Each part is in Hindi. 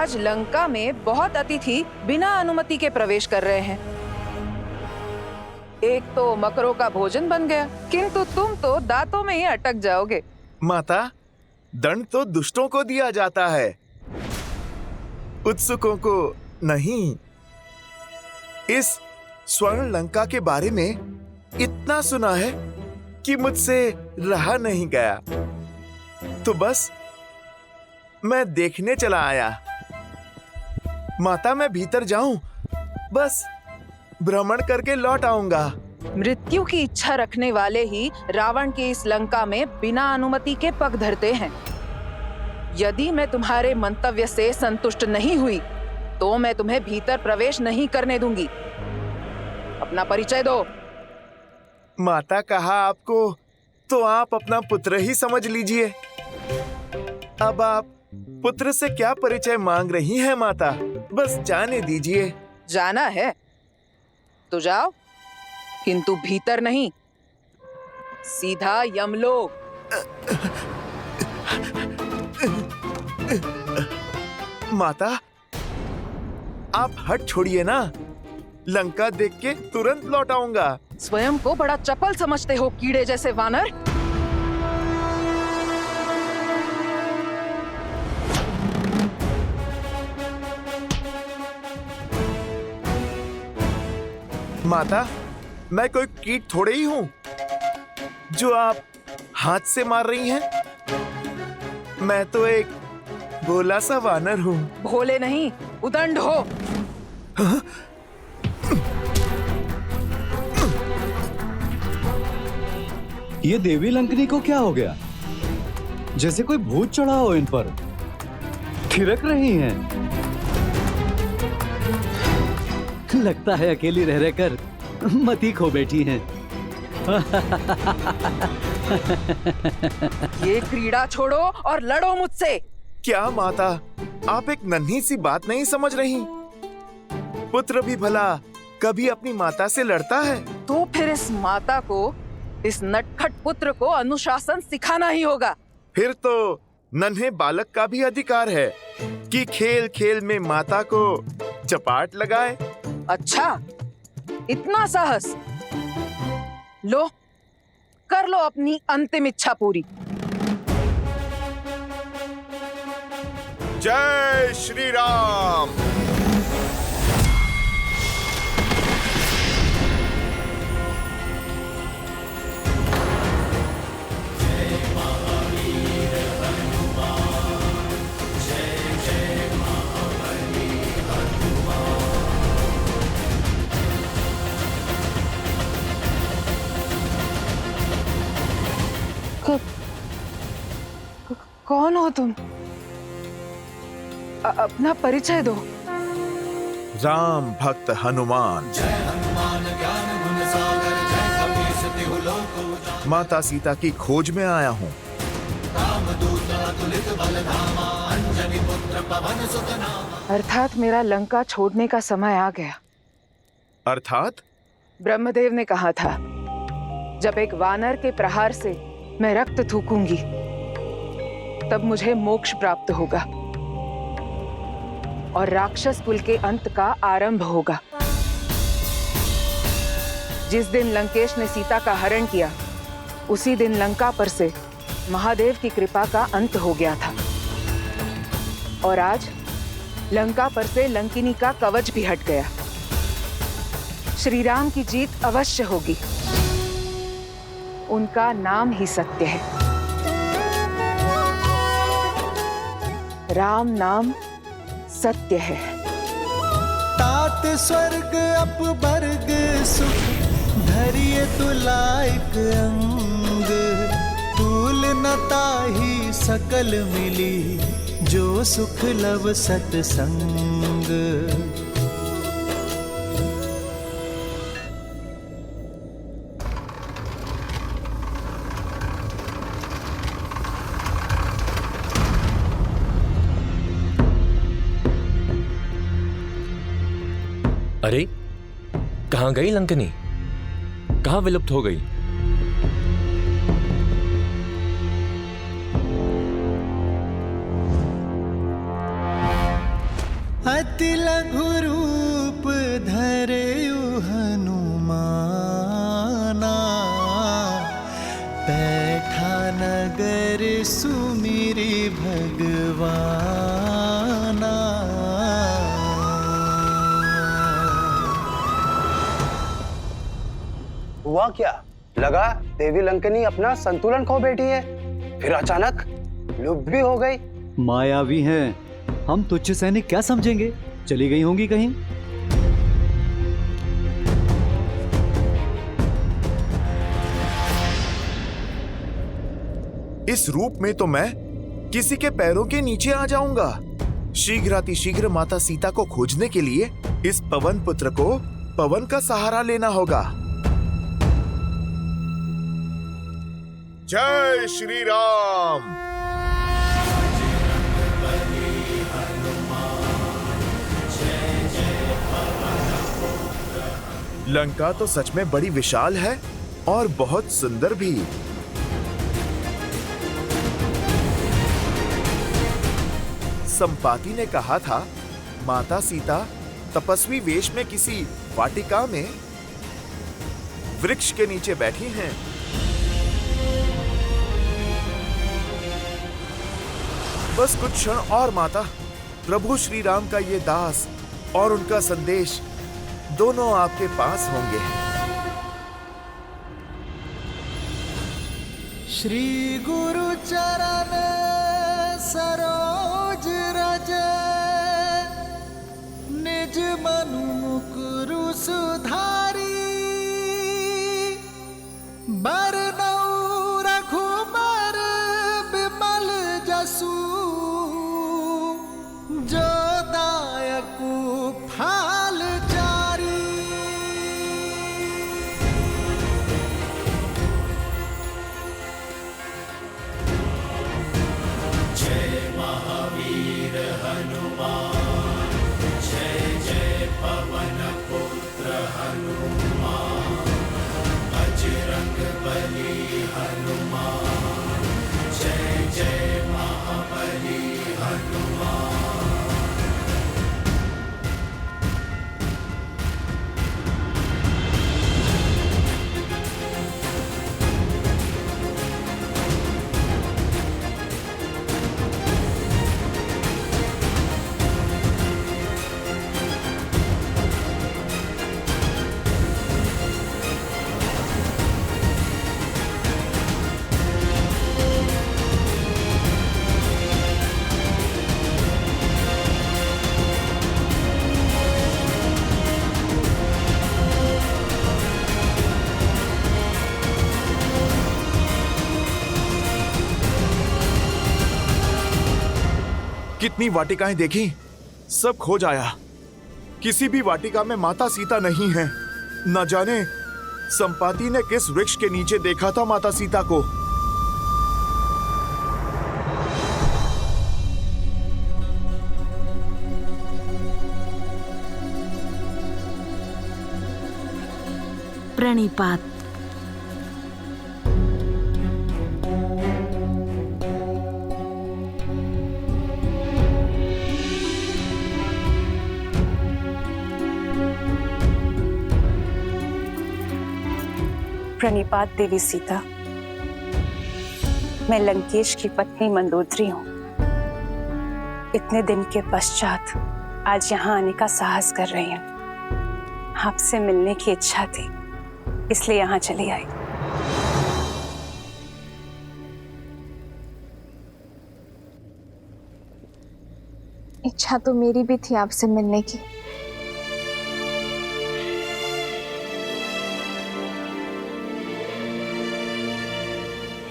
आज लंका में बहुत अतिथि बिना अनुमति के प्रवेश कर रहे हैं। एक तो मकरों का भोजन बन गया, किंतु तुम तो दांतों में ही अटक जाओगे। माता, दंड तो दुष्टों को दिया जाता है, उत्सुकों को नहीं। इस स्वर्ण लंका के बारे में इतना सुना है कि मुझसे रहा नहीं गया, तो बस मैं देखने चला आया। माता, मैं भीतर जाऊं, बस भ्रमण करके लौट आऊंगा। मृत्यु की इच्छा रखने वाले ही रावण की इस लंका में बिना अनुमति के पग धरते हैं। यदि मैं तुम्हारे मंतव्य से संतुष्ट नहीं हुई तो मैं तुम्हें भीतर प्रवेश नहीं करने दूंगी। अपना परिचय दो। माता, कहा आपको तो आप अपना पुत्र ही समझ लीजिए। अब आप पुत्र से क्या परिचय मांग रही हैं माता? बस जाने दीजिए। जाना है तो जाओ, किंतु भीतर नहीं, सीधा यमलोक। माता, आप हट छोड़िए ना, लंका देख के तुरंत लौट आऊंगा। स्वयं को बड़ा चपल समझते हो, कीड़े जैसे वानर। माता, मैं कोई कीट थोड़े ही हूँ जो आप हाथ से मार रही हैं। मैं तो एक भोला सा वानर हूँ। भोले नहीं, उदंड हो। ये देवी लंकनी को क्या हो गया? जैसे कोई भूत चढ़ा हो इन पर। थिरक रही हैं। लगता है अकेली रह रहकर मती खो बैठी हैं। ये क्रीड़ा छोड़ो और लड़ो मुझसे। क्या माता, आप एक नन्ही सी बात नहीं समझ रही? पुत्र भी भला कभी अपनी माता से लड़ता है? तो फिर इस माता को, इस नटखट पुत्र को अनुशासन सिखाना ही होगा। फिर तो नन्हे बालक का भी अधिकार है कि खेल खेल में माता को चपाट लगाए। अच्छा, इतना साहस? लो, कर लो अपनी अंतिम इच्छा पूरी। जय श्री राम। कौन हो तुम? अपना परिचय दो। राम भक्त हनुमान। माता सीता की खोज में आया हूँ। अर्थात मेरा लंका छोड़ने का समय आ गया। अर्थात? ब्रह्मदेव ने कहा था, जब एक वानर के प्रहार से मैं रक्त थूकूंगी, तब मुझे मोक्ष प्राप्त होगा और राक्षस कुल के अंत का आरंभ होगा। जिस दिन लंकेश ने सीता का हरण किया, उसी दिन लंका पर से महादेव की कृपा का अंत हो गया था। और आज लंका पर से लंकिनी का कवच भी हट गया। श्री राम की जीत अवश्य होगी। उनका नाम ही सत्य है। राम नाम सत्य है। तात स्वर्ग अपवर्ग सुख धरिए तुलाइक अंग। तूल न ताहि सकल मिली जो सुख लव सतसंग। अरे, कहाँ गई लंकनी? कहाँ विलुप्त हो गई? अति लघु रूप धरे हनुमाना, बैठा नगर सुमिरी भगवाना। हुआ क्या? लगा देवी लंकनी अपना संतुलन खो बैठी है, फिर अचानक लुप्त भी हो गई। मायावी हैं, हम तुच्छ सैनिक क्या समझेंगे? चली गई होंगी कहीं। इस रूप में तो मैं किसी के पैरों के नीचे आ जाऊंगा। शीघ्रातिशीघ्र माता सीता को खोजने के लिए इस पवन पुत्र को पवन का सहारा लेना होगा। जय श्री राम। लंका तो सच में बड़ी विशाल है और बहुत सुंदर भी। संपाति ने कहा था माता सीता तपस्वी वेश में किसी वाटिका में वृक्ष के नीचे बैठी हैं। बस कुछ क्षण और माता, प्रभु श्री राम का ये दास और उनका संदेश दोनों आपके पास होंगे। श्री गुरु चरण सरोज रज, निज मनु मुकुरु सुधारी। बरनऊ रघुबर बिमल जसु, जो दायकु फाल चारी। जय महावीर हनुमान, जय जय पवन पुत्र हनुमान, बजरंग बली हनुमान, जय जय महाबली हनुमान। कितनी वाटिकाएं देखी, सब खो जाया। किसी भी वाटिका में माता सीता नहीं है। न जाने संपाति ने किस वृक्ष के नीचे देखा था माता सीता को। प्रणिपात। प्रणिपात देवी सीता। मैं लंकेश की पत्नी मंदोदरी हूँ। इतने दिन के पश्चात आज यहाँ आने का साहस कर रही हूँ। आपसे मिलने की इच्छा थी, इसलिए यहाँ चली आई। इच्छा तो मेरी भी थी आपसे मिलने की।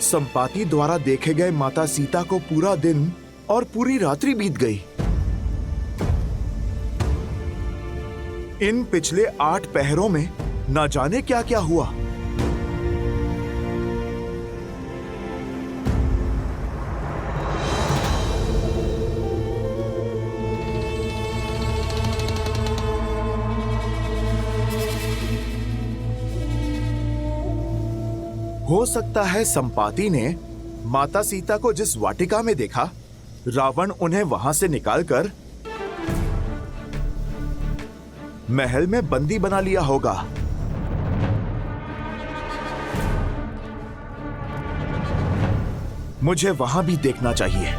संपाति द्वारा देखे गए माता सीता को पूरा दिन और पूरी रात्रि बीत गई। इन पिछले 8 पहरों में न जाने क्या क्या हुआ। हो सकता है संपाति ने माता सीता को जिस वाटिका में देखा, रावण उन्हें वहां से निकालकर महल में बंदी बना लिया होगा। मुझे वहां भी देखना चाहिए।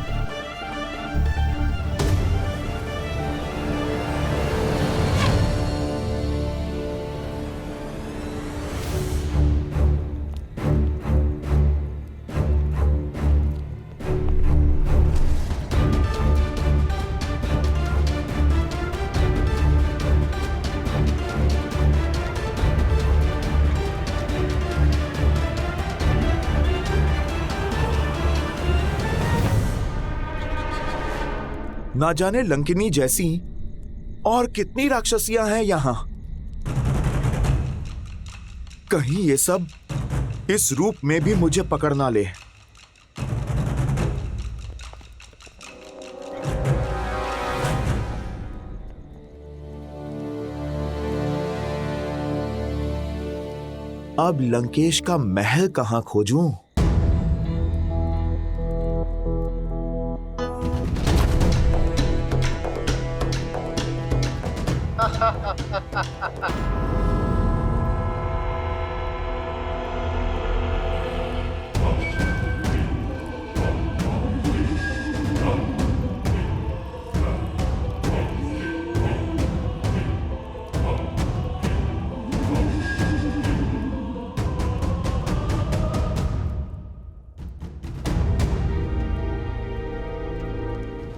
ना जाने लंकिनी जैसी और कितनी राक्षसियां हैं यहां। कहीं ये सब इस रूप में भी मुझे पकड़ ना ले। अब लंकेश का महल कहां खोजूं?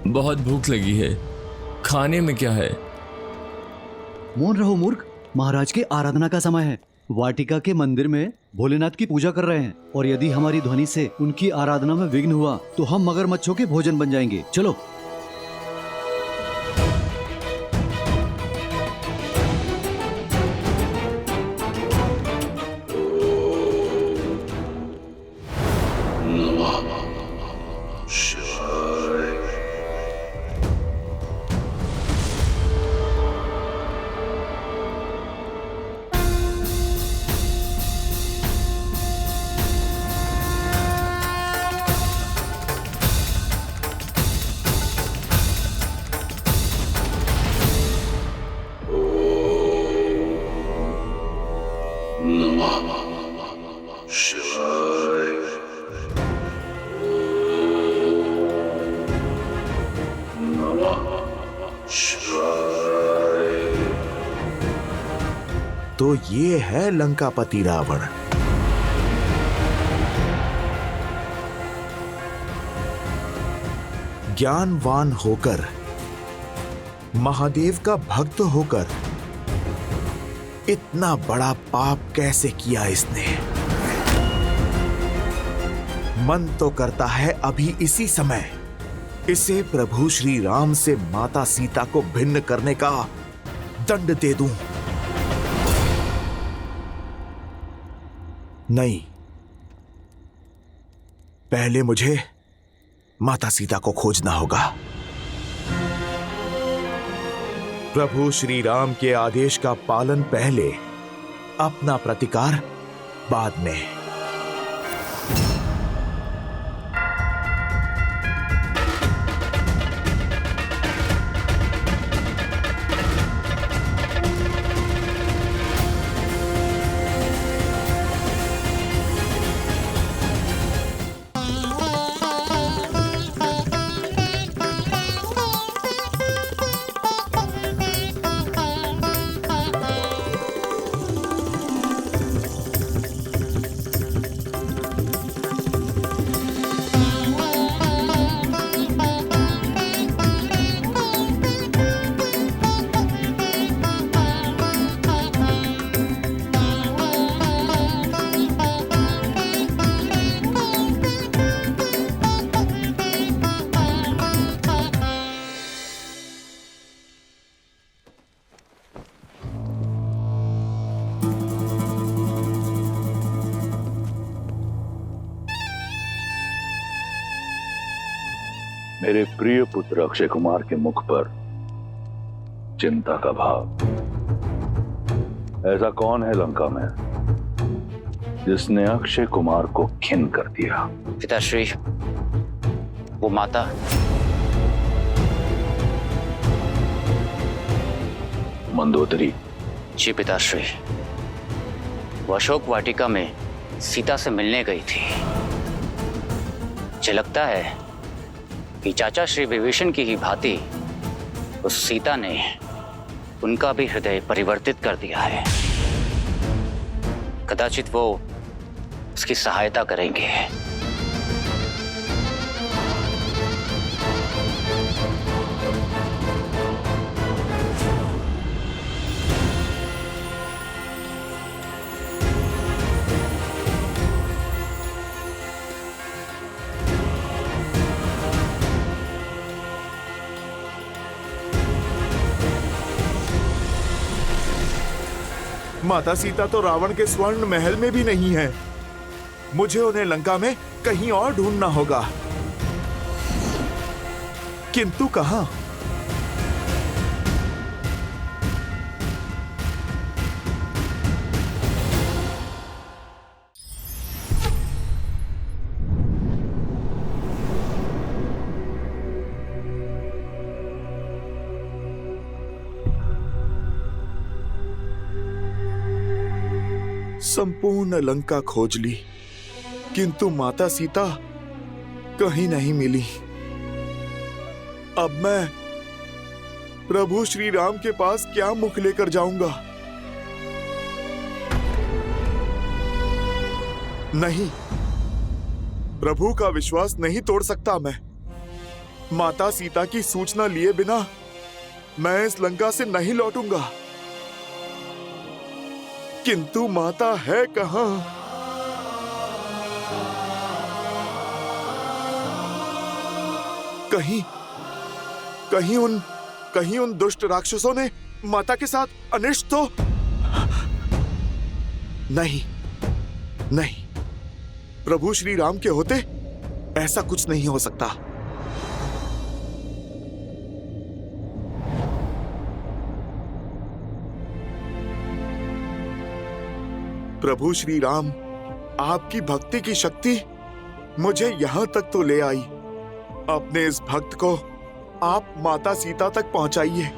बहुत भूख लगी है। खाने में क्या है? मौन रहो मूर्ख, महाराज के आराधना का समय है। वाटिका के मंदिर में भोलेनाथ की पूजा कर रहे हैं और यदि हमारी ध्वनि से उनकी आराधना में विघ्न हुआ तो हम मगरमच्छों के भोजन बन जाएंगे। चलो। तो ये है लंकापति रावण। ज्ञानवान होकर, महादेव का भक्त होकर इतना बड़ा पाप कैसे किया इसने? मन तो करता है अभी इसी समय इसे प्रभु श्री राम से माता सीता को भिन्न करने का दंड दे दूं। नहीं, पहले मुझे माता सीता को खोजना होगा। प्रभु श्री राम के आदेश का पालन पहले, अपना प्रतिकार बाद में। मेरे प्रिय पुत्र अक्षय कुमार के मुख पर चिंता का भाव। ऐसा कौन है लंका में जिसने अक्षय कुमार को खिन कर दिया? पिताश्री, वो माता। मंदोदरी। जी पिताश्री, वो अशोक वाटिका में सीता से मिलने गई थी। मुझे लगता है कि चाचा श्री विभीषण की ही भांति उस सीता ने उनका भी हृदय परिवर्तित कर दिया है। कदाचित वो उसकी सहायता करेंगे। माता सीता तो रावण के स्वर्ण महल में भी नहीं है। मुझे उन्हें लंका में कहीं और ढूंढना होगा, किंतु कहां? संपूर्ण लंका खोज ली, किंतु माता सीता कहीं नहीं मिली। अब मैं प्रभु श्री राम के पास क्या मुख लेकर जाऊंगा? नहीं, प्रभु का विश्वास नहीं तोड़ सकता मैं। माता सीता की सूचना लिए बिना मैं इस लंका से नहीं लौटूंगा। किंतु माता है कहां? कहीं उन दुष्ट राक्षसों ने माता के साथ अनिष्ट तो नहीं। प्रभु श्री राम के होते ऐसा कुछ नहीं हो सकता। प्रभु श्री राम, आपकी भक्ति की शक्ति मुझे यहां तक तो ले आई। अपने इस भक्त को आप माता सीता तक पहुंचाइए।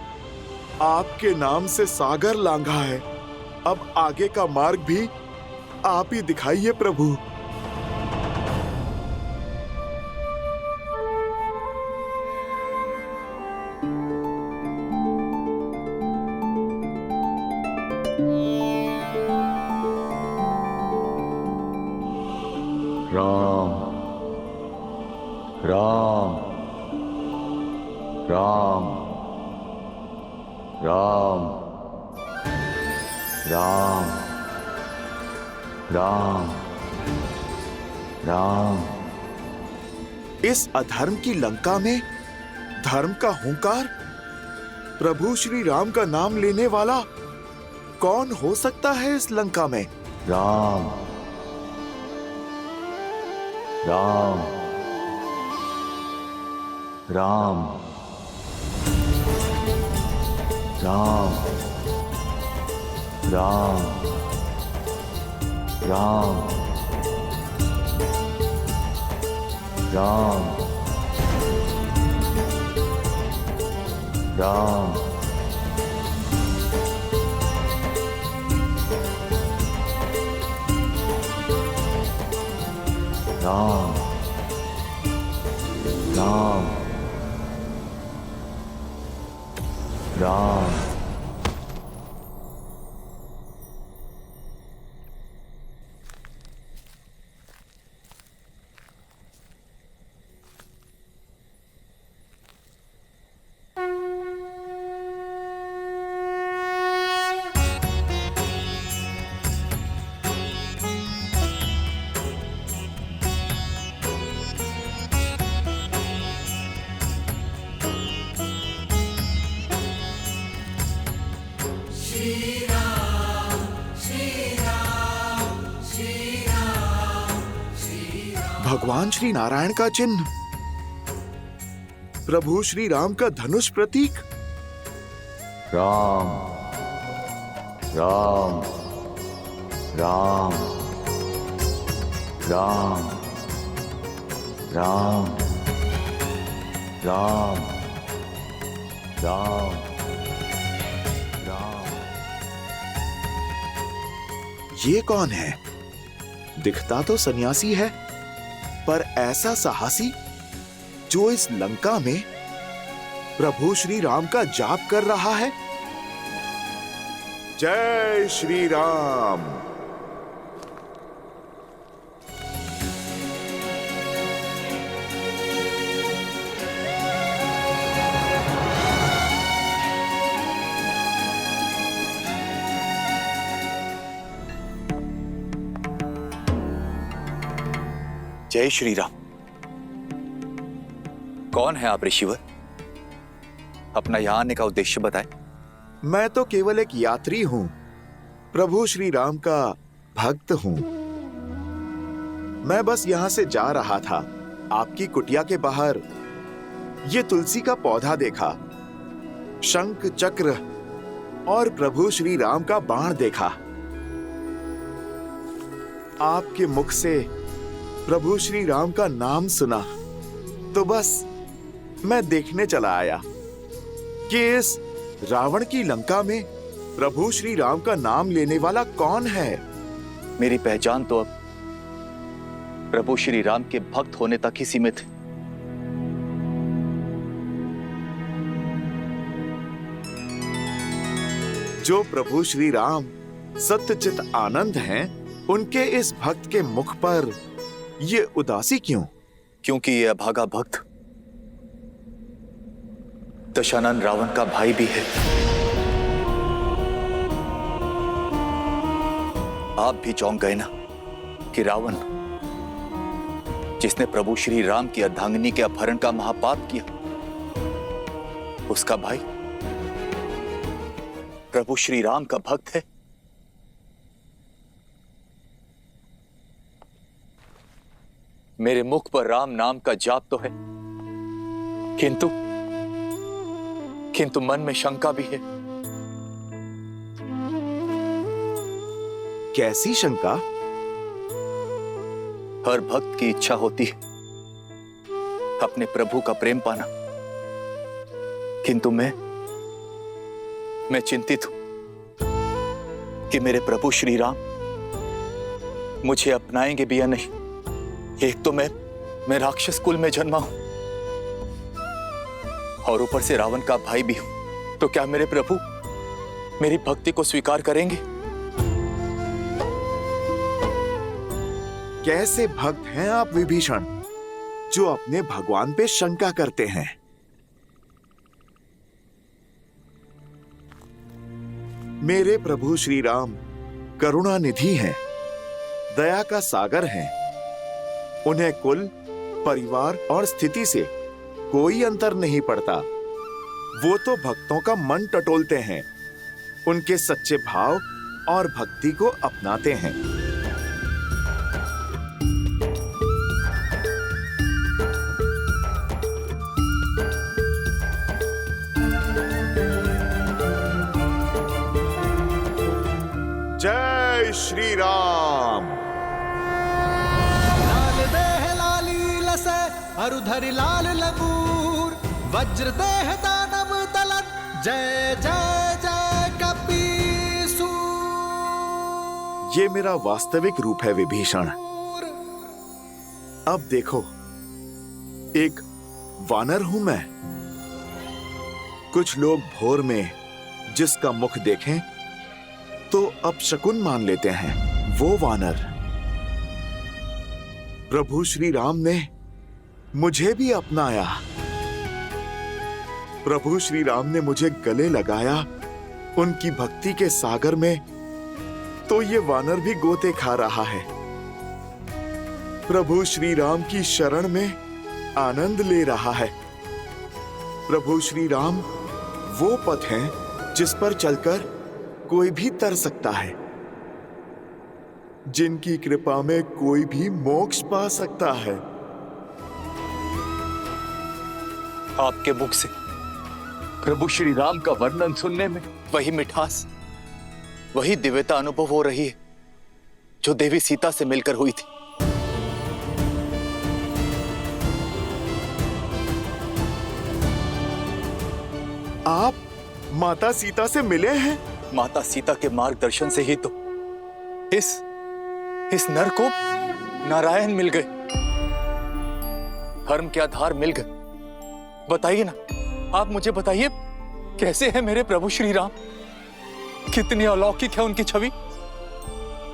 आपके नाम से सागर लांघा है, अब आगे का मार्ग भी आप ही दिखाइए प्रभु। राम राम राम राम राम राम राम। इस अधर्म की लंका में धर्म का हुंकार, प्रभु श्री राम का नाम लेने वाला कौन हो सकता है इस लंका में? राम राम राम राम राम राम राम राम राम राम राम। भगवान श्री नारायण का चिन्ह, प्रभु श्री राम का धनुष प्रतीक। राम राम राम राम राम राम राम राम। ये कौन है? दिखता तो सन्यासी है, पर ऐसा साहसी जो इस लंका में प्रभु श्री राम का जाप कर रहा है। जय श्री राम। जय श्री राम। कौन है आप ऋषिवर? अपना यहां आने का उद्देश्य बताएं। मैं तो केवल एक यात्री हूं, प्रभु श्री राम का भक्त हूं। मैं बस यहां से जा रहा था, आपकी कुटिया के बाहर ये तुलसी का पौधा देखा, शंख चक्र और प्रभु श्री राम का बाण देखा। आपके मुख से प्रभु श्री राम का नाम सुना, तो बस मैं देखने चला आया कि इस रावण की लंका में प्रभु श्री राम का नाम लेने वाला कौन है। मेरी पहचान तो अब प्रभु श्री राम के भक्त होने तक ही सीमित है। जो प्रभु श्री राम सत्यचित आनंद हैं, उनके इस भक्त के मुख पर ये उदासी क्यों? क्योंकि ये अभागा भक्त दशानन रावण का भाई भी है। आप भी चौंक गए ना कि रावण, जिसने प्रभु श्री राम की अर्धांगिनी के अपहरण का महापाप किया, उसका भाई प्रभु श्री राम का भक्त है। मेरे मुख पर राम नाम का जाप तो है, किंतु मन में शंका भी है। कैसी शंका? हर भक्त की इच्छा होती है अपने प्रभु का प्रेम पाना, किंतु मैं चिंतित हूं कि मेरे प्रभु श्री राम मुझे अपनाएंगे भी या नहीं। एक तो मैं राक्षस कुल में जन्मा हूं और ऊपर से रावण का भाई भी हूं, तो क्या मेरे प्रभु मेरी भक्ति को स्वीकार करेंगे? कैसे भक्त हैं आप विभीषण, जो अपने भगवान पे शंका करते हैं? मेरे प्रभु श्री राम करुणा निधि हैं, दया का सागर हैं। उन्हें कुल, परिवार और स्थिति से कोई अंतर नहीं पड़ता। वो तो भक्तों का मन टटोलते हैं, उनके सच्चे भाव और भक्ति को अपनाते हैं। जय श्री राम। अरुधरि लाल लगूर, वज्र देह दानव दलन, जय जय जय कपीसू। ये मेरा वास्तविक रूप है विभीषण। अब देखो, एक वानर हूं मैं। कुछ लोग भोर में जिसका मुख देखें तो अपशकुन मान लेते हैं, वो वानर। प्रभु श्री राम ने मुझे भी अपनाया। प्रभु श्री राम ने मुझे गले लगाया उनकी भक्ति के सागर में, तो ये वानर भी गोते खा रहा है। प्रभु श्री राम की शरण में आनंद ले रहा है। प्रभु श्री राम वो पथ हैं जिस पर चलकर कोई भी तर सकता है, जिनकी कृपा में कोई भी मोक्ष पा सकता है। आपके मुख से प्रभु श्री राम का वर्णन सुनने में वही मिठास, वही दिव्यता अनुभव हो रही है जो देवी सीता से मिलकर हुई थी। आप माता सीता से मिले हैं? माता सीता के मार्गदर्शन से ही तो इस नर को नारायण मिल गए, धर्म के आधार मिल गए। बताइए ना, आप मुझे बताइए, कैसे है मेरे प्रभु श्री राम? कितनी अलौकिक है उनकी छवि।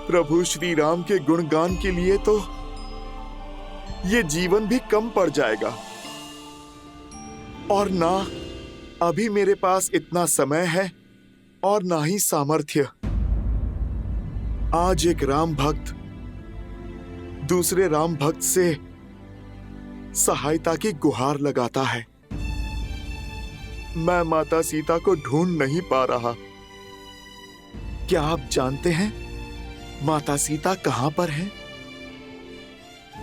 प्रभु श्री राम के गुणगान के लिए तो ये जीवन भी कम पड़ जाएगा, और ना अभी मेरे पास इतना समय है और ना ही सामर्थ्य। आज एक राम भक्त दूसरे राम भक्त से सहायता की गुहार लगाता है। मैं माता सीता को ढूंढ नहीं पा रहा। क्या आप जानते हैं माता सीता कहां पर हैं?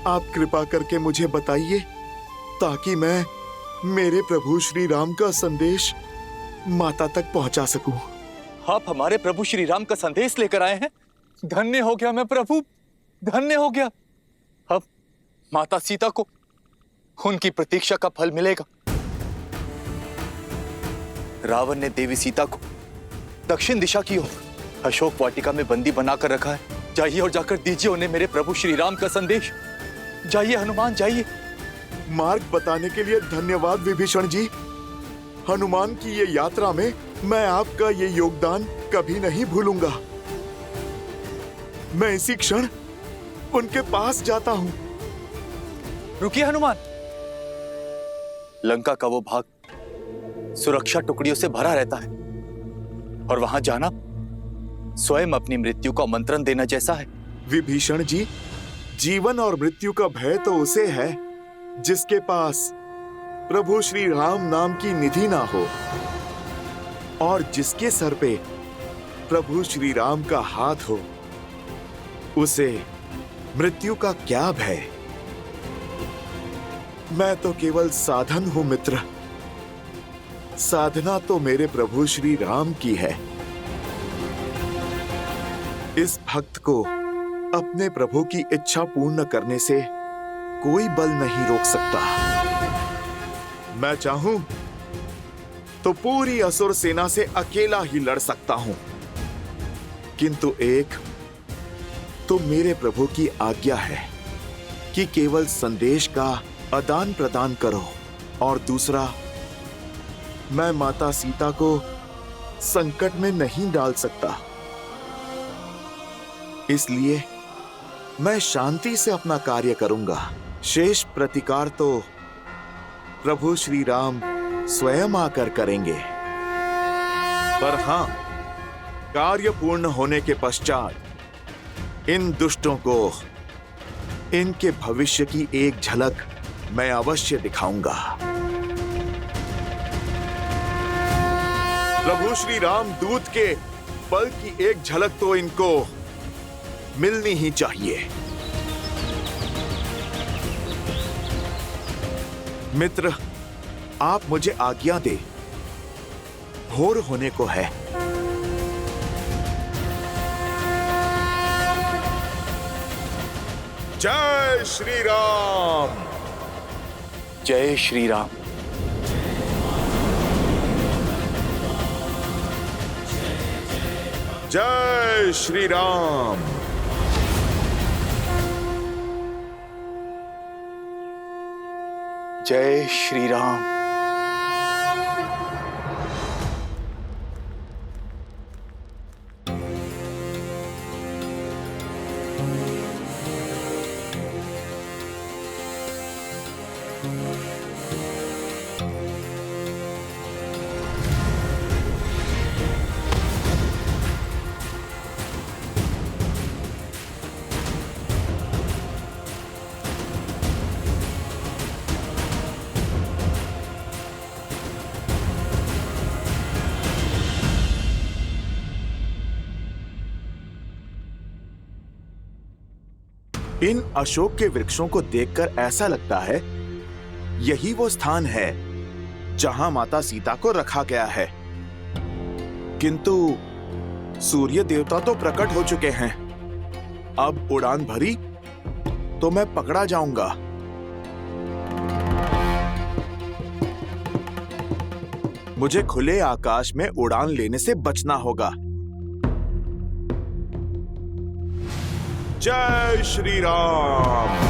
आप कृपा करके मुझे बताइए, ताकि मैं मेरे प्रभु श्री राम का संदेश माता तक पहुंचा सकूं। आप हमारे प्रभु श्री राम का संदेश लेकर आए हैं। धन्य हो गया मैं प्रभु, धन्य हो गया। अब माता सीता को उनकी प्रतीक्षा का फल मिलेगा। रावण ने देवी सीता को दक्षिण दिशा की ओर अशोक वाटिका में बंदी बनाकर रखा है। जाइए और जाकर दीजिए उन्हें मेरे प्रभु श्री राम का संदेश। जाइए हनुमान, जाइए। मार्ग बताने के लिए धन्यवाद विभीषण जी। हनुमान की ये यात्रा में मैं आपका ये योगदान कभी नहीं भूलूंगा। मैं इसी क्षण उनके पास जाता हूं। रुकिए हनुमान। लंका का वो भाग सुरक्षा टुकड़ियों से भरा रहता है, और वहां जाना स्वयं अपनी मृत्यु को आमंत्रण देना जैसा है। विभीषण जी, जीवन और मृत्यु का भय तो उसे है जिसके पास प्रभु श्री राम नाम की निधि ना हो, और जिसके सर पे प्रभु श्री राम का हाथ हो, उसे मृत्यु का क्या भय। मैं तो केवल साधन हूं मित्र। साधना तो मेरे प्रभु श्री राम की है। इस भक्त को अपने प्रभु की इच्छा पूर्ण करने से कोई बल नहीं रोक सकता। मैं चाहूं तो पूरी असुर सेना से अकेला ही लड़ सकता हूं, किंतु एक तो मेरे प्रभु की आज्ञा है कि केवल संदेश का आदान प्रदान करो, और दूसरा, मैं माता सीता को संकट में नहीं डाल सकता। इसलिए मैं शांति से अपना कार्य करूंगा। शेष प्रतिकार तो प्रभु श्री राम स्वयं आकर करेंगे। पर हां, कार्य पूर्ण होने के पश्चात इन दुष्टों को इनके भविष्य की एक झलक मैं अवश्य दिखाऊंगा। प्रभु श्री राम दूत के बल की एक झलक तो इनको मिलनी ही चाहिए। मित्र, आप मुझे आज्ञा दे, भोर होने को है। जय श्री राम। जय श्री राम। जय श्री राम। जय श्री राम। इन अशोक के वृक्षों को देखकर ऐसा लगता है यही वो स्थान है जहां माता सीता को रखा गया है। किंतु सूर्य देवता तो प्रकट हो चुके हैं। अब उड़ान भरी तो मैं पकड़ा जाऊंगा। मुझे खुले आकाश में उड़ान लेने से बचना होगा। जय श्री राम।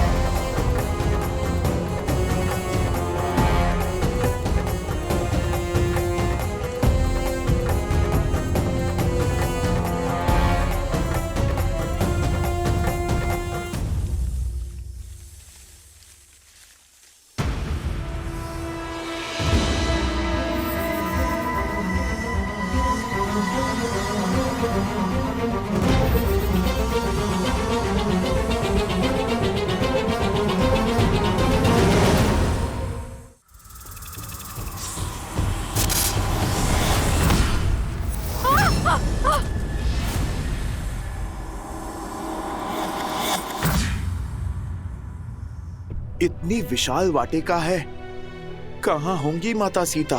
इतनी विशाल वाटिका है, कहां होंगी माता सीता?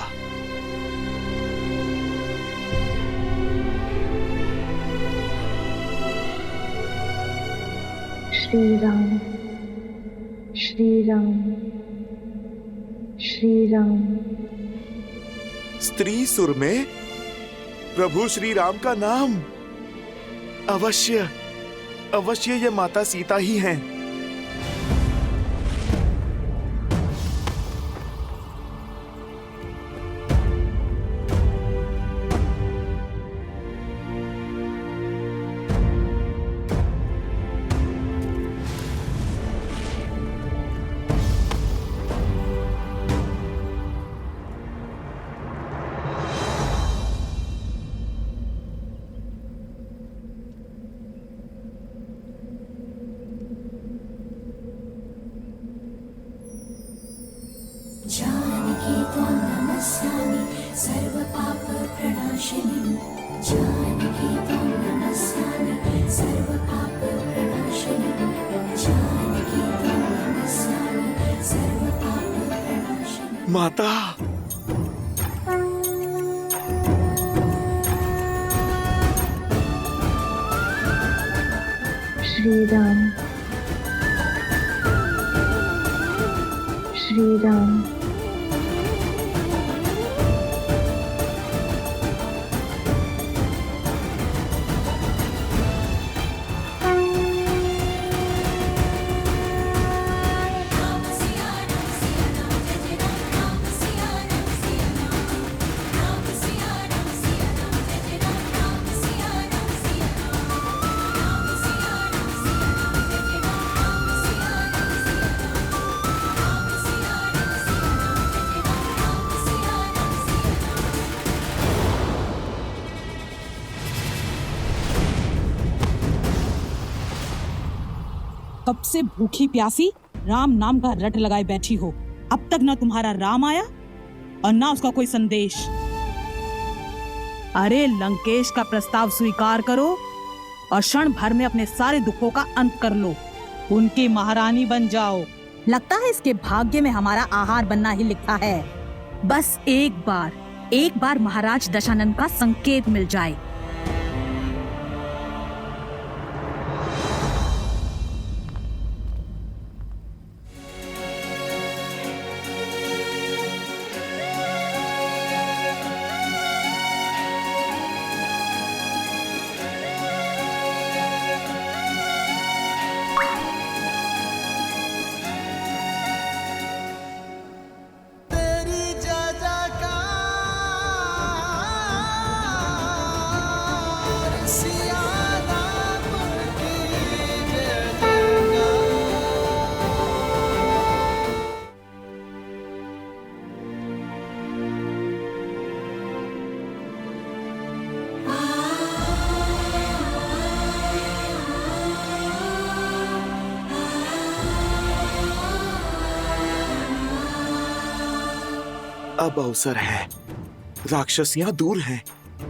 श्री राम, श्री राम, श्री राम। स्त्री सुर में प्रभु श्री राम का नाम। अवश्य अवश्य ये माता सीता ही हैं। जानकी त्वां नमस्यामि सर्वपाप प्रणाशिनी। जानकी त्वां नमस्यामि सर्वपाप प्रणाशिनी। जानकी त्वां नमस्यामि सर्वपाप प्रणाशिनी। माता, श्री राम, श्री राम। कब से भूखी प्यासी राम नाम का रट लगाए बैठी हो, अब तक ना तुम्हारा राम आया और ना उसका कोई संदेश। अरे लंकेश का प्रस्ताव स्वीकार करो और क्षण भर में अपने सारे दुखों का अंत कर लो, उनकी महारानी बन जाओ। लगता है इसके भाग्य में हमारा आहार बनना ही लिखा है। बस एक बार महाराज दशानन का संकेत मिल जाए। अब अवसर है, राक्षसियां दूर हैं,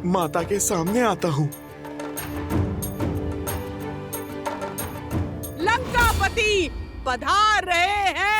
माता के सामने आता हूँ। लंकापति पधार रहे हैं।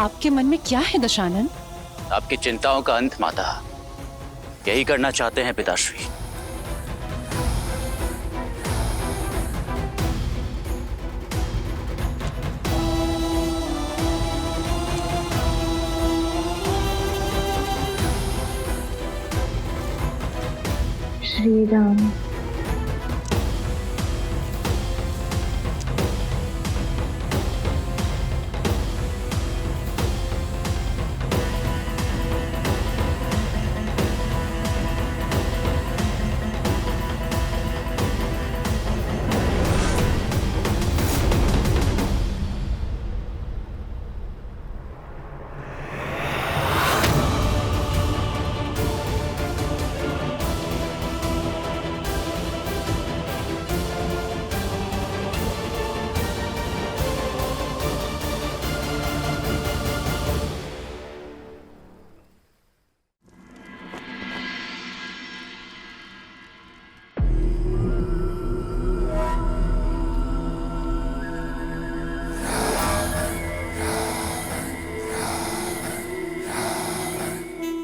आपके मन में क्या है दशानन? आपकी चिंताओं का अंत माता, यही करना चाहते हैं पिताश्री। श्री राम।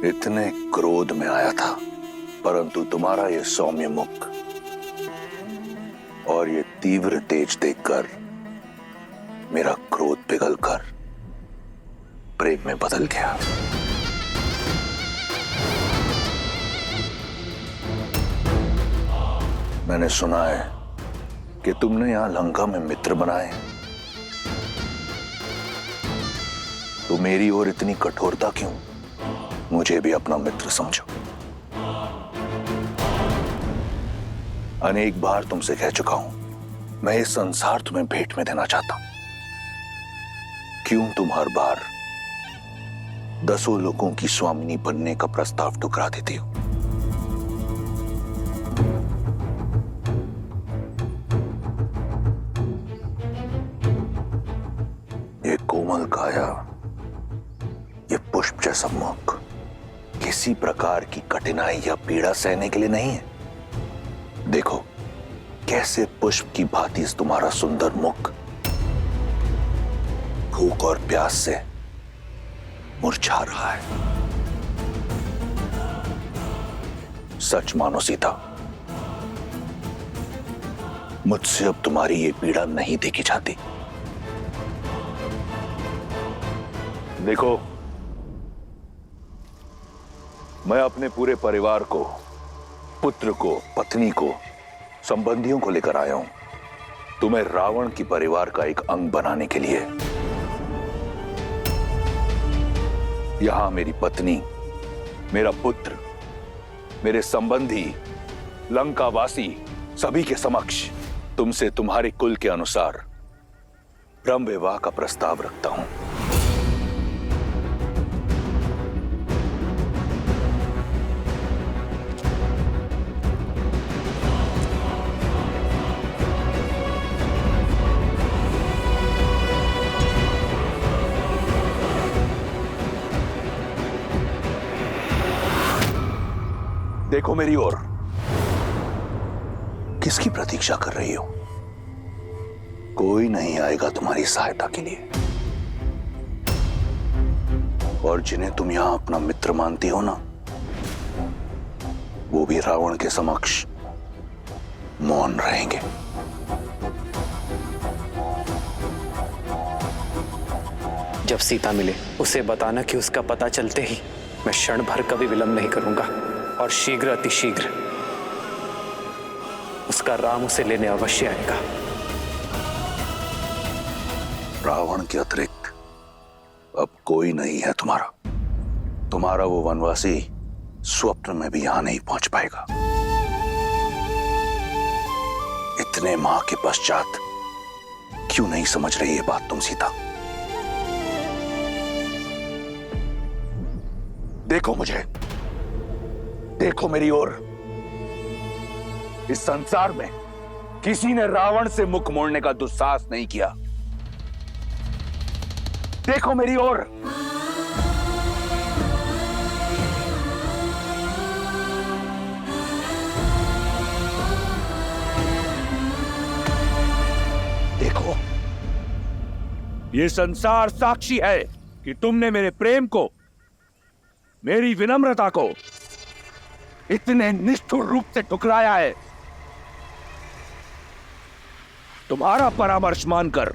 इतने क्रोध में आया था, परंतु तुम्हारा ये सौम्य मुख और ये तीव्र तेज देखकर मेरा क्रोध पिघलकर प्रेम में बदल गया। मैंने सुना है कि तुमने यहां लंका में मित्र बनाए, तो मेरी ओर इतनी कठोरता क्यों? मुझे भी अपना मित्र समझो। अनेक बार तुमसे कह चुका हूं, मैं ये संसार तुम्हें भेंट में देना चाहता हूं। क्यों तुम हर बार 10 लोगों की स्वामिनी बनने का प्रस्ताव ठुकरा देती हो? ये कोमल काया, ये पुष्प जैसा मुख किसी प्रकार की कठिनाई या पीड़ा सहने के लिए नहीं है। देखो कैसे पुष्प की भांति तुम्हारा सुंदर मुख भूख और प्यास से मुरझा रहा है। सच मानो सीता, मुझसे अब तुम्हारी ये पीड़ा नहीं देखी जाती। देखो, मैं अपने पूरे परिवार को, पुत्र को, पत्नी को, संबंधियों को लेकर आया हूं तुम्हें रावण की परिवार का एक अंग बनाने के लिए। यहां मेरी पत्नी, मेरा पुत्र, मेरे संबंधी, लंकावासी सभी के समक्ष तुमसे तुम्हारे कुल के अनुसार ब्रह्म विवाह का प्रस्ताव रखता हूं। देखो मेरी ओर, किसकी प्रतीक्षा कर रही हो? कोई नहीं आएगा तुम्हारी सहायता के लिए, और जिन्हें तुम यहां अपना मित्र मानती हो ना, वो भी रावण के समक्ष मौन रहेंगे। जब सीता मिले उसे बताना कि उसका पता चलते ही मैं क्षण भर कभी विलंब नहीं करूंगा और शीघ्र अतिशीघ्र उसका राम उसे लेने अवश्य आएगा। रावण के अतिरिक्त अब कोई नहीं है तुम्हारा। तुम्हारा वो वनवासी स्वप्न में भी यहां नहीं पहुंच पाएगा। इतने माह के पश्चात क्यों नहीं समझ रही ये बात तुम सीता? देखो मुझे, देखो मेरी ओर। इस संसार में किसी ने रावण से मुख मोड़ने का दुस्साहस नहीं किया। देखो मेरी ओर। देखो, ये संसार साक्षी है कि तुमने मेरे प्रेम को, मेरी विनम्रता को इतने निष्ठुर रूप से ठुकराया है। तुम्हारा परामर्श मानकर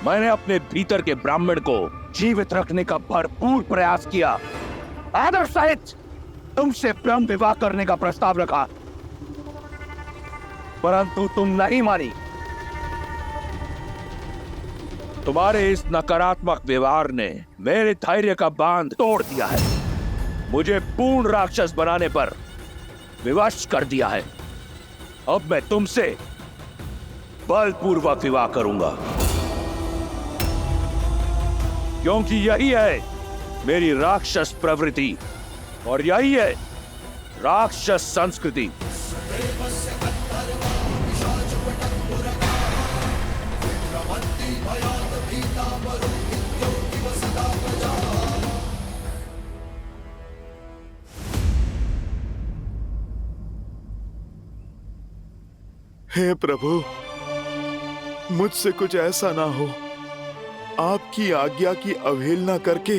मैंने अपने भीतर के ब्राह्मण को जीवित रखने का भरपूर प्रयास किया। आदर सहित तुमसे ब्रह्म विवाह करने का प्रस्ताव रखा, परंतु तुम नहीं मानी। तुम्हारे इस नकारात्मक व्यवहार ने मेरे धैर्य का बांध तोड़ दिया है, मुझे पूर्ण राक्षस बनाने पर विवश कर दिया है। अब मैं तुमसे बलपूर्वक विवाह करूंगा, क्योंकि यही है मेरी राक्षस प्रवृत्ति और यही है राक्षस संस्कृति। हे प्रभु, मुझसे कुछ ऐसा ना हो, आपकी आज्ञा की अवहेलना करके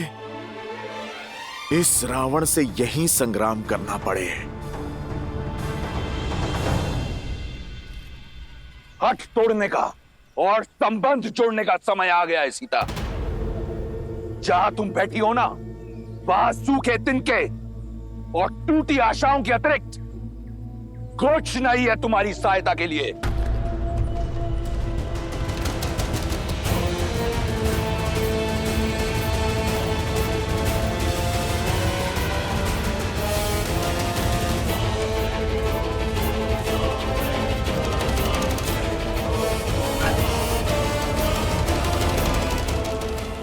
इस रावण से यहीं संग्राम करना पड़े। हठ तोड़ने का और संबंध जोड़ने का समय आ गया है सीता। जहां तुम बैठी हो ना, वहां सूखे तिनके और टूटी आशाओं के अतिरिक्त कुछ नहीं है तुम्हारी सहायता के लिए।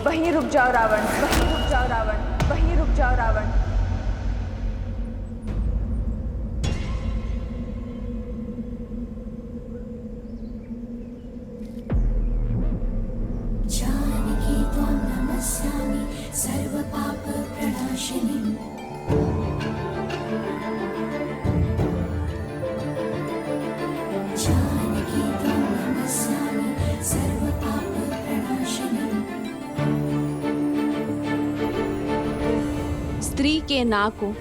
वहीं रुक जाओ रावण, वहीं रुक जाओ रावण, वहीं रुक जाओ रावण। जानकी त्वां नमस्यामि सर्वपाप प्रणाशिनीं। जानकी त्वां नमस्यामि सर्वपाप प्रणाशिनीं। स्त्री के ना को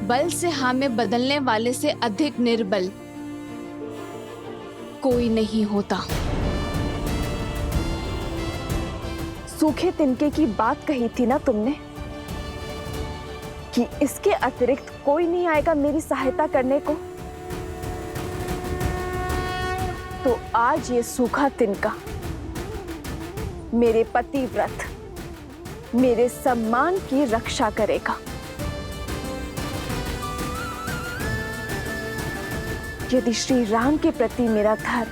बल से हाँ में बदलने वाले से अधिक निर्बल कोई नहीं होता। सूखे तिनके की बात कही थी ना तुमने कि इसके अतिरिक्त कोई नहीं आएगा मेरी सहायता करने को। तो आज ये सूखा तिनका मेरे पतिव्रत, मेरे सम्मान की रक्षा करेगा। यदि श्री राम के प्रति मेरा धर्म,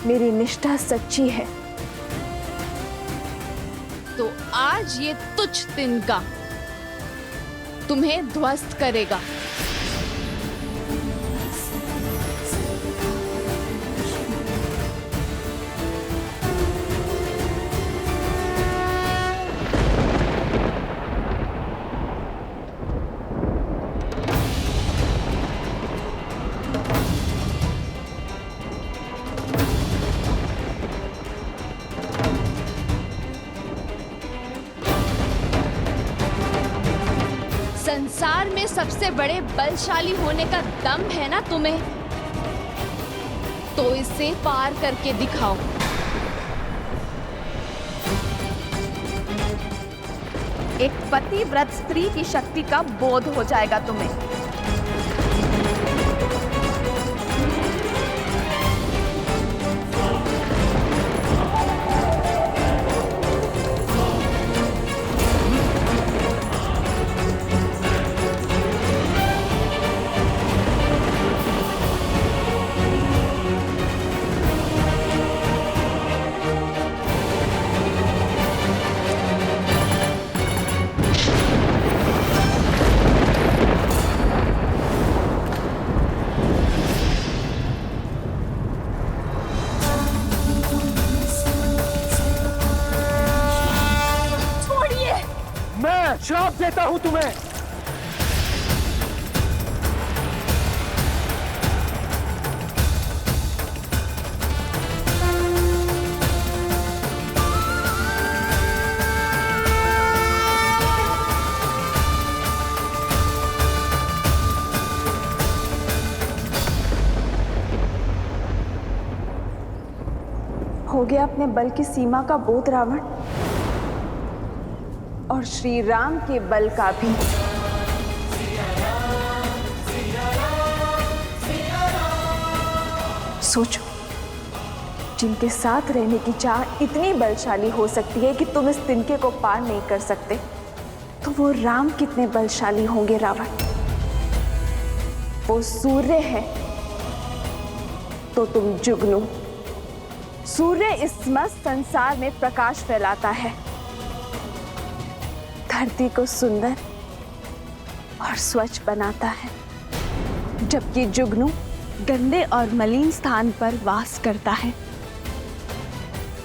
मेरी निष्ठा सच्ची है, तो आज ये तुच्छ तिनका तुम्हें ध्वस्त करेगा। संसार में सबसे बड़े बलशाली होने का दम है ना तुम्हें, तो इसे पार करके दिखाओ। एक पतिव्रत स्त्री की शक्ति का बोध हो जाएगा तुम्हें। मैं श्राप देता हूं तुम्हें। हो गया अपने बल की सीमा का बोध रावण, और श्री राम के बल का भी। सोचो, जिनके साथ रहने की चाह इतनी बलशाली हो सकती है कि तुम इस तिनके को पार नहीं कर सकते, तो वो राम कितने बलशाली होंगे रावण। वो सूर्य है तो तुम जुगनू। सूर्य इस मस्त संसार में प्रकाश फैलाता है, धरती को सुंदर और स्वच्छ बनाता है, जबकि जुगनू गंदे और मलिन स्थान पर वास करता है।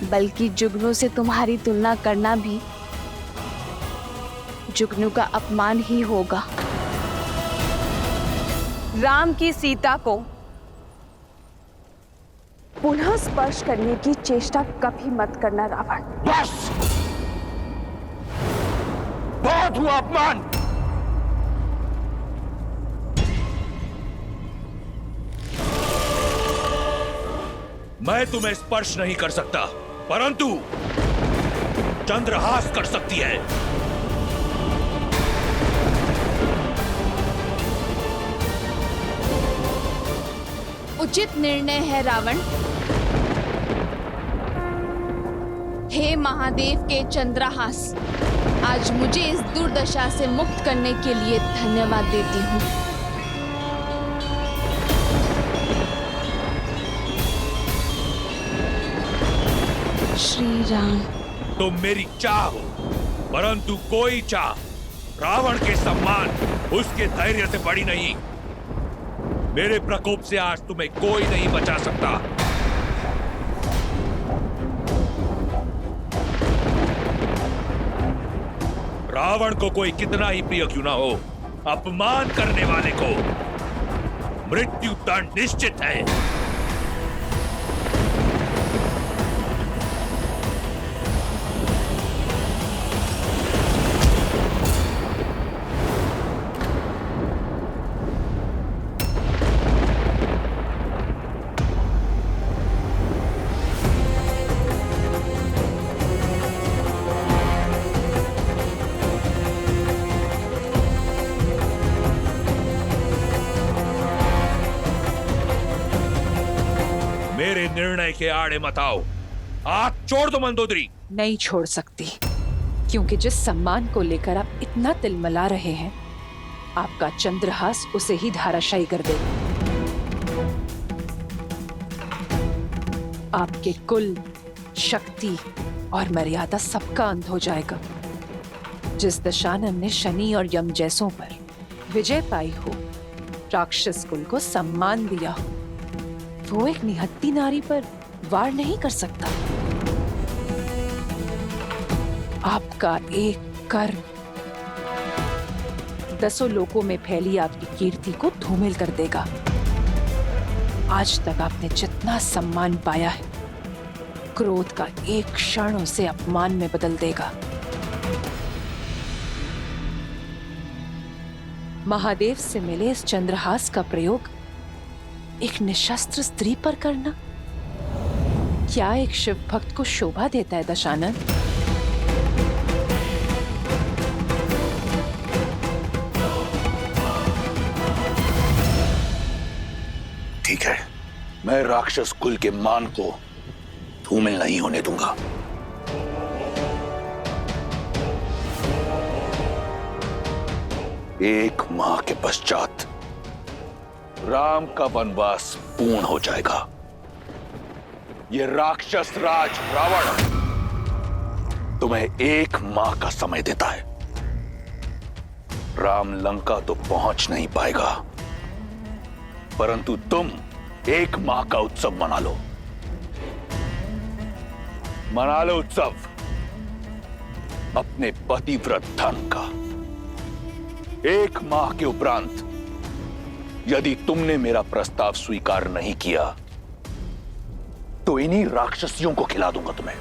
बल्कि जुगनू से तुम्हारी तुलना करना भी जुगनू का अपमान ही होगा। राम की सीता को पुनः स्पर्श करने की चेष्टा कभी मत करना रावण। बस, बहुत हुआ अपमान। मैं तुम्हें स्पर्श नहीं कर सकता, परंतु चंद्रहास कर सकती है। उचित निर्णय है रावण। हे महादेव के चंद्रहास, आज मुझे इस दुर्दशा से मुक्त करने के लिए धन्यवाद देती हूँ। श्री राम। तुम मेरी चाह हो, परंतु कोई चाह रावण के सम्मान, उसके धैर्य से बड़ी नहीं। मेरे प्रकोप से आज तुम्हें कोई नहीं बचा सकता। रावण को कोई कितना ही प्रिय क्यों ना हो, अपमान करने वाले को मृत्यु दंड निश्चित है। मेरे निर्णय के आड़े मत आओ। हाथ छोड़ दो मंदोदरी। नहीं छोड़ सकती, क्योंकि जिस सम्मान को लेकर आप इतना तिलमिला रहे हैं, आपका चंद्रहास उसे ही धाराशायी कर देगा। आपके कुल, शक्ति और मर्यादा सबका अंत हो जाएगा। जिस दशानन ने शनि और यम जैसों पर विजय पाई हो, राक्षस कुल को सम्मान दिया हो, वो एक निहत्ती नारी पर वार नहीं कर सकता। आपका एक कर्म दसों लोकों में फैली आपकी कीर्ति को धूमिल कर देगा। आज तक आपने जितना सम्मान पाया है, क्रोध का एक क्षण उसे अपमान में बदल देगा। महादेव से मिले इस चंद्रहास का प्रयोग एक निशस्त्र स्त्री पर करना क्या एक शिव भक्त को शोभा देता है दशानन? ठीक है, मैं राक्षस कुल के मान को धूमिल नहीं होने दूंगा। एक माह के पश्चात राम का वनवास पूर्ण हो जाएगा। ये राक्षस राज रावण तुम्हें एक माह का समय देता है। राम लंका तो पहुंच नहीं पाएगा, परंतु तुम एक माह का उत्सव मना लो। मना लो उत्सव अपने पतिव्रत धर्म का। एक माह के उपरांत यदि तुमने मेरा प्रस्ताव स्वीकार नहीं किया, तो इन्हीं राक्षसियों को खिला दूंगा तुम्हें।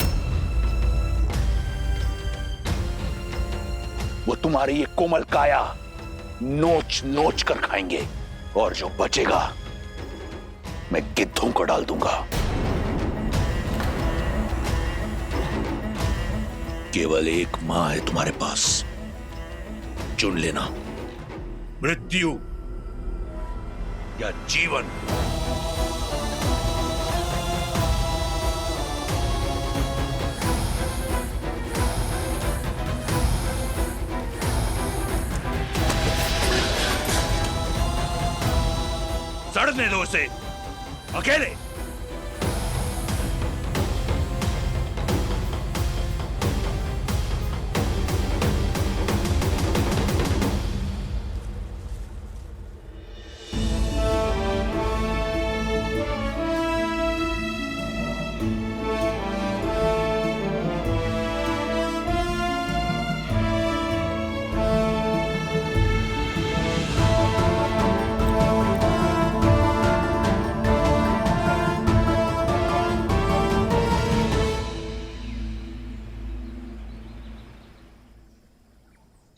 वो तुम्हारी ये कोमल काया नोच नोच कर खाएंगे, और जो बचेगा मैं गिद्धों को डाल दूंगा। केवल एक मां है तुम्हारे पास। चुन लेना, मृत्यु या जीवन। सड़ने दो उसे अकेले।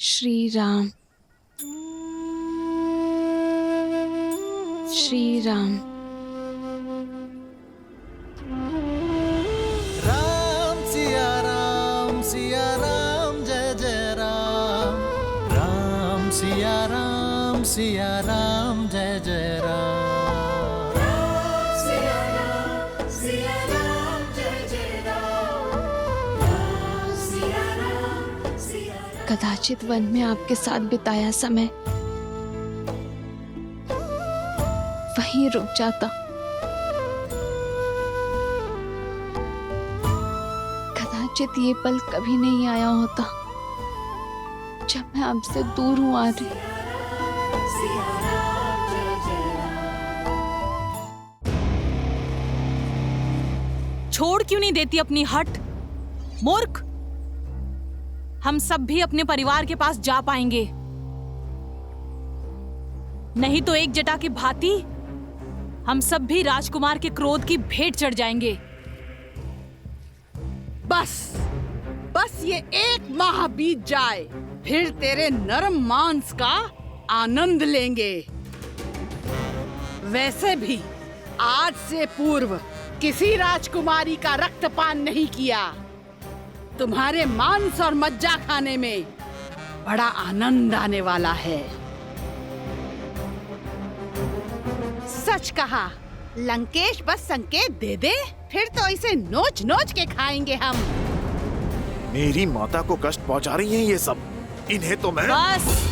श्री राम, श्री राम। राम सिया राम जय जय राम। राम सिया राम जय जय राम। राम सिया राम जय जय राम। राम सिया राम। कदाचित वन में आपके साथ बिताया समय वहीं रुक जाता। कदाचित ये पल कभी नहीं आया होता जब मैं आपसे दूर हूं आ रही। छोड़ क्यों नहीं देती अपनी हट, मूर्ख। हम सब भी अपने परिवार के पास जा पाएंगे, नहीं तो एक जटा की भांति हम सब भी राजकुमार के क्रोध की भेंट चढ़ जाएंगे। बस ये एक माह बीत जाए, फिर तेरे नरम मांस का आनंद लेंगे। वैसे भी आज से पूर्व किसी राजकुमारी का रक्तपान नहीं किया। तुम्हारे मांस और मज्जा खाने में बड़ा आनंद आने वाला है। सच कहा, लंकेश बस संकेत दे दे, फिर तो इसे नोच नोच के खाएंगे हम। मेरी माता को कष्ट पहुंचा रही हैं ये सब, इन्हें तो मैं। बस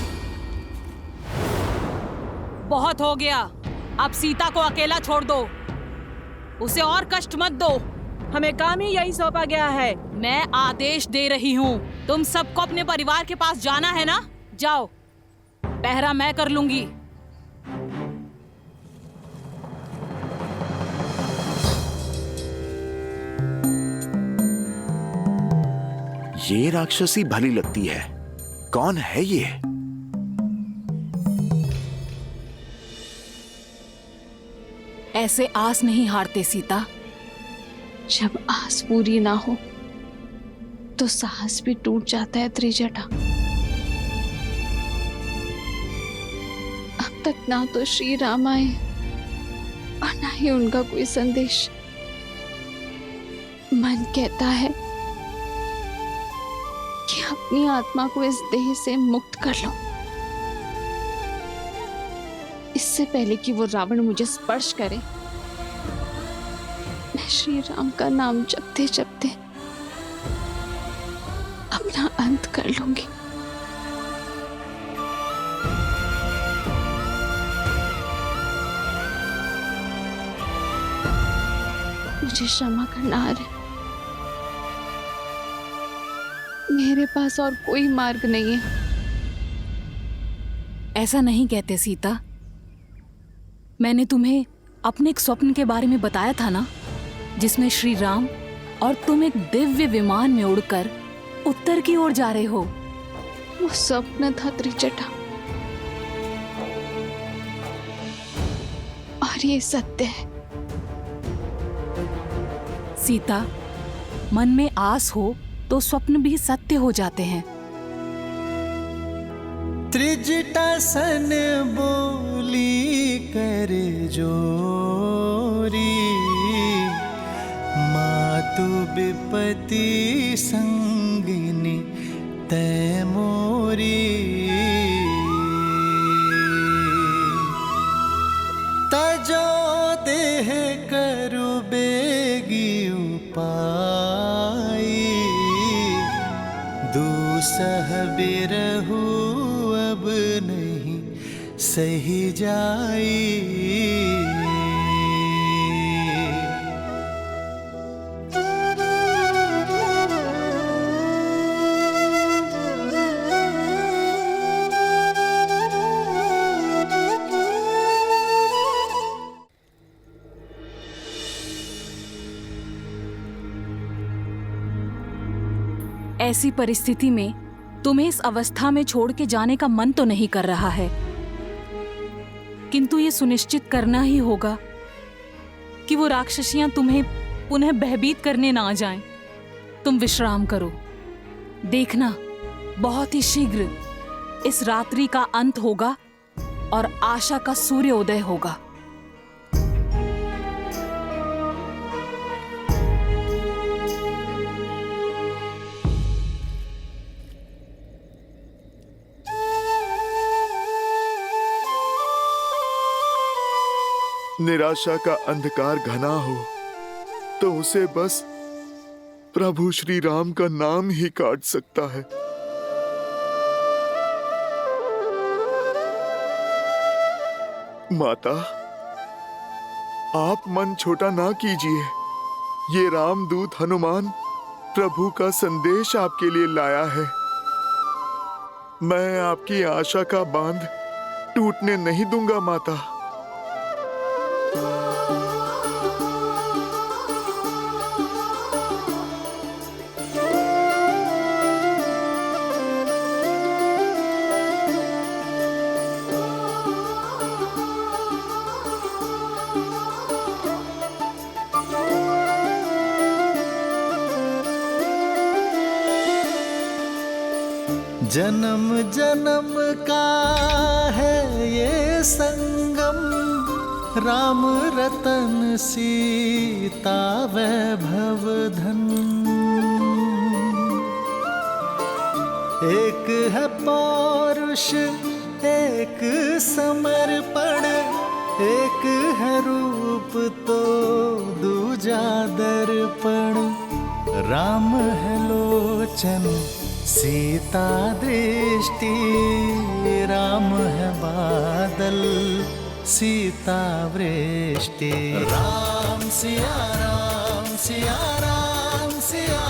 बहुत हो गया, अब सीता को अकेला छोड़ दो, उसे और कष्ट मत दो। हमें काम ही यही सौंपा गया है। मैं आदेश दे रही हूँ, तुम सबको अपने परिवार के पास जाना है ना, जाओ, पहरा मैं कर लूंगी। ये राक्षसी भली लगती है, कौन है ये? ऐसे आस नहीं हारते सीता। जब आस पूरी ना हो तो साहस भी टूट जाता है त्रिजटा। अब तक ना तो श्री राम आए और ना ही उनका कोई संदेश। मन कहता है कि अपनी आत्मा को इस देह से मुक्त कर लो, इससे पहले कि वो रावण मुझे स्पर्श करे। मैं श्री राम का नाम जपते जपते अपना अंत कर लूंगी। मुझे क्षमा करना आर्य, मेरे पास और कोई मार्ग नहीं है। ऐसा नहीं कहते सीता, मैंने तुम्हें अपने एक स्वप्न के बारे में बताया था ना, जिसमें श्री राम और तुम एक दिव्य विमान में उड़कर उत्तर की ओर जा रहे हो। वो स्वप्न था त्रिजटा, और ये सत्य है। सीता, मन में आस हो तो स्वप्न भी सत्य हो जाते हैं। त्रिजटा सन बोली कर जोरी, मात तू विपति संगिनी तै मोरी तजो देह करु बेगी उपाई दूसह बिरहु अब नहीं सही जाई। ऐसी परिस्थिति में तुम्हें इस अवस्था में छोड़ के जाने का मन तो नहीं कर रहा है, किंतु ये सुनिश्चित करना ही होगा कि वो राक्षसियां तुम्हें पुनः भयभीत करने ना आ जाएं। तुम विश्राम करो, देखना बहुत ही शीघ्र इस रात्रि का अंत होगा और आशा का सूर्योदय होगा। निराशा का अंधकार घना हो तो उसे बस प्रभु श्री राम का नाम ही काट सकता है। माता, आप मन छोटा ना कीजिए। ये रामदूत हनुमान प्रभु का संदेश आपके लिए लाया है। मैं आपकी आशा का बांध टूटने नहीं दूंगा माता। जन्म जन्म का है ये संगम, राम रतन सीता वैभव धन। एक है पौरुष एक समर्पण, एक है रूप तो दूजा दर्पण। राम है लोचन सीता दृष्टि, राम है बादल सीता वृष्टि। राम सिया राम सिया राम सिया